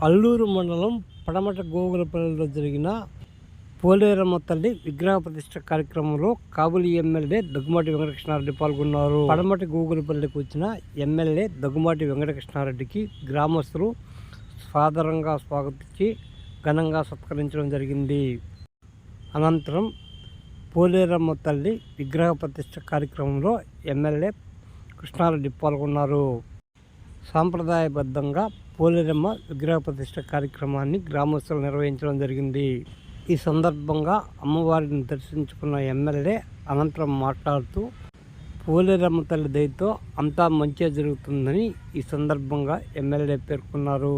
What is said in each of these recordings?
అల్లూరు మండలం పడమట గోగులపల్లిలో జరిగిన పోలేరమ్మ తల్లి విగ్రహ ప్రతిష్ట కార్యక్రమంలో కాబూలి ఎమ్మెల్యే దగ్గుమాటి వెంకటకృష్ణారెడ్డి పాల్గొన్నారు. పడమటి గోగులపల్లికి వచ్చిన ఎమ్మెల్యే దగ్గుమాటి వెంకటకృష్ణారెడ్డికి గ్రామస్తులు సాదరంగా స్వాగతించి ఘనంగా సత్కరించడం జరిగింది. అనంతరం పోలేరమ్మ తల్లి విగ్రహ ప్రతిష్ట కార్యక్రమంలో ఎమ్మెల్యే కృష్ణారెడ్డి పాల్గొన్నారు. సాంప్రదాయబద్ధంగా పోలేరమ్మ విగ్రహ ప్రతిష్ట కార్యక్రమాన్ని గ్రామస్తులు నిర్వహించడం జరిగింది. ఈ సందర్భంగా అమ్మవారిని దర్శించుకున్న ఎమ్మెల్యే అనంతరం మాట్లాడుతూ పోలేరమ్మ తల్లి దయతో అంతా మంచిగా జరుగుతుందని ఈ సందర్భంగా ఎమ్మెల్యే పేర్కొన్నారు.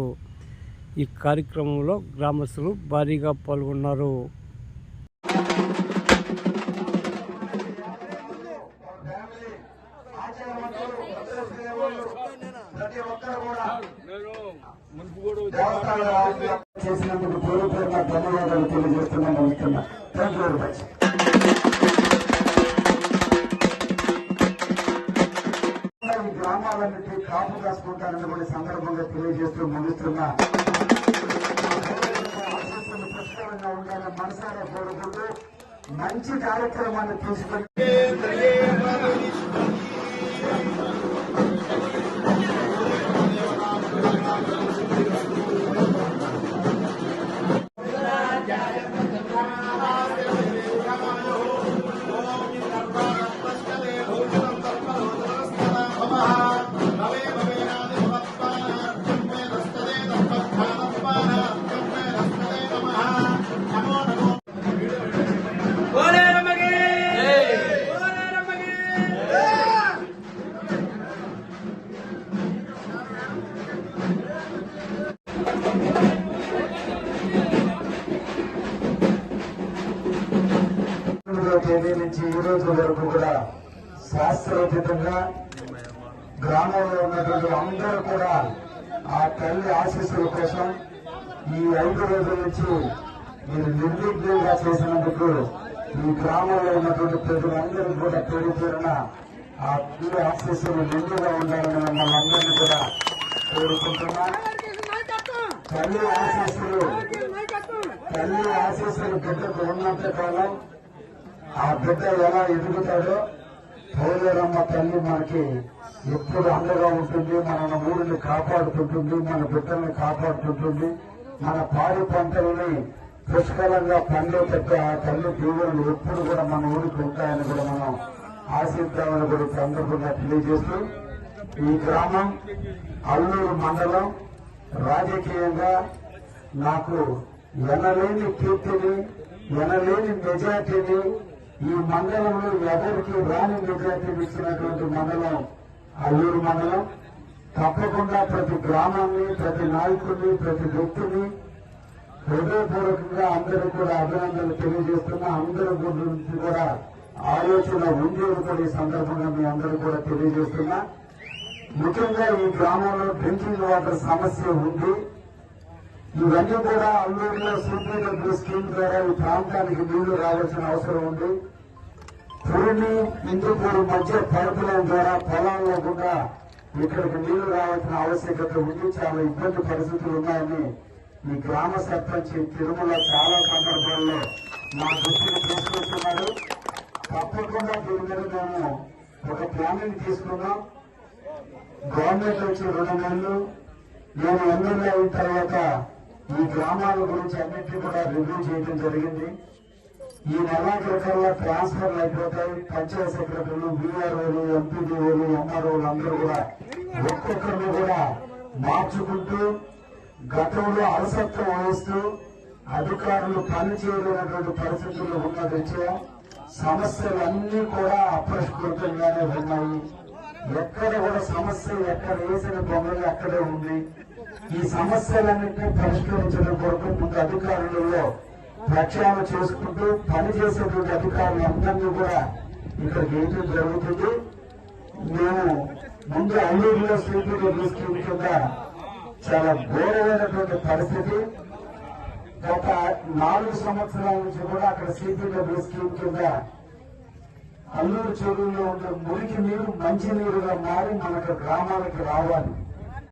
ఈ కార్యక్రమంలో గ్రామస్తులు భారీగా పాల్గొన్నారు. చేసినందుకు పూర్వపూర్ణ ధన్యవాదాలు తెలియజేస్తున్నాను. Thank you very much. ఈ గ్రామాలన్నింటి కాపు కాసుకుంటానని కూడా సందర్భంగా తెలియజేస్తూ ముగిస్తున్నా. ఆశీస్సులు పుష్కలంగా ఉండాలని మనసారా కోరుకుంటూ మంచి కార్యక్రమాన్ని తీసుకొని తేదీ నుంచి ఈ రోజు వరకు కూడా శాస్త్రోచితంగా గ్రామంలో ఉన్నటువంటి అందరూ కూడా ఆ తల్లి ఆశీస్సుల కోసం ఈ 5 రోజుల నుంచి మీరు నిర్విఘ్నంగా చేసినందుకు ఈ గ్రామంలో ఉన్నటువంటి ప్రజలందరూ కూడా పేరు పేరున ఆ తల్లి ఆశీస్సులు నిండుగా ఉండాలని మమ్మల్ని అందరినీ కూడా కోరుకుంటున్నా. తల్లి ఆశీస్సులు బిడ్డకు ఉన్నంత కాలం ఆ బిడ్డ ఎలా ఎదుగుతాడో పోలేరమ్మ తల్లి మనకి ఎప్పుడు అండగా ఉంటుంది. మన ఊరిని కాపాడుతుంటుంది, మన బిడ్డల్ని కాపాడుతుంటుంది. మన పాడి పంటలని పుష్కలంగా పండేటట్టు ఆ తల్లి దీవులు ఎప్పుడు కూడా మన ఊరికి ఉంటాయని కూడా మనం ఆశిద్దామని కూడా సందర్భంగా తెలియజేస్తూ ఈ గ్రామం అల్లూరు మండలం రాజకీయంగా నాకు ఎనలేని కీర్తిని, ఎనలేని మెజార్టీని, ఈ మండలంలో ఎవరికి రాని మెజార్టీని ఇచ్చినటువంటి మండలం అల్లూరు మండలం. తప్పకుండా ప్రతి గ్రామాన్ని, ప్రతి నాయకుడిని, ప్రతి వ్యక్తిని హృదయపూర్వకంగా అందరూ కూడా అభినందనలు తెలియజేస్తున్నా. అందరూ గురించి కూడా ఆలోచన ఉంది కూడా ఈ సందర్భంగా మీ అందరూ కూడా తెలియజేస్తున్నా. ముఖ్యంగా ఈ గ్రామంలో డ్రింకింగ్ వాటర్ సమస్య ఉంది. ఇవన్నీ కూడా అల్లూరులో సూపర్ స్కీమ్ ద్వారా ఈ ప్రాంతానికి నీళ్లు రావాల్సిన అవసరం ఉంది. పురిని ఇందుపూరు మధ్య పైపు లైన్ ద్వారా పొలాల్లో కూడా ఇక్కడికి నీళ్లు రావాల్సిన ఆవశ్యకత ఉంది. చాలా ఇబ్బంది పరిస్థితులు ఉన్నాయని ఈ గ్రామ సర్పంచ్ తిరుమల చాలా సందర్భాల్లో మా దృష్టికి తీసుకొస్తున్నారు. తప్పకుండా దీని మీద మేము ఒక ప్లానింగ్ తీసుకున్నాం. గవర్నమెంట్ వచ్చి 2 నెలలు నేను ఎమ్మెల్యే అయిన తర్వాత ఈ గ్రామాల గురించి అన్నింటినీ కూడా రివ్యూ చేయడం జరిగింది. ఈ నెలాఖరికల్లా ట్రాన్స్ఫర్లు అయిపోతాయి. పంచాయత్ సెక్రటరీలు, వీఆర్ఓలు, ఎంపీడీఓలు, ఎంఆర్ఓలు అందరూ కూడా ఒక్కొక్కరిని కూడా మార్చుకుంటూ గతంలో అలసత్వం వహిస్తూ అధికారులు పని చేయలేనటువంటి పరిస్థితుల్లో ఉన్న దృష్ట్యా సమస్యలన్నీ కూడా అప్రస్ఫుటంగానే ఉన్నాయి. ఎక్కడ కూడా సమస్య ఎక్కడ వేసిన బొమ్మలు అక్కడే ఉంది. ఈ సమస్యలన్నింటినీ పరిష్కరించడం కొరకు ముందు అధికారులలో ప్రక్షాళన చేసుకుంటూ పనిచేసేటువంటి అధికారులు అందరినీ కూడా ఇక్కడికి వేయడం జరుగుతుంది. మేము ముందు అల్లూరులో స్వీకరణ స్కీమ్ కింద చాలా ఘోరమైనటువంటి పరిస్థితి. గత 4 సంవత్సరాల నుంచి కూడా అక్కడ సిపిడబ్ల్యూ స్కీమ్ కింద అల్లూరు చెరువుల్లో ఉండే మురికి నీరు మంచి నీరుగా మారి మనకు గ్రామాలకు రావాలి.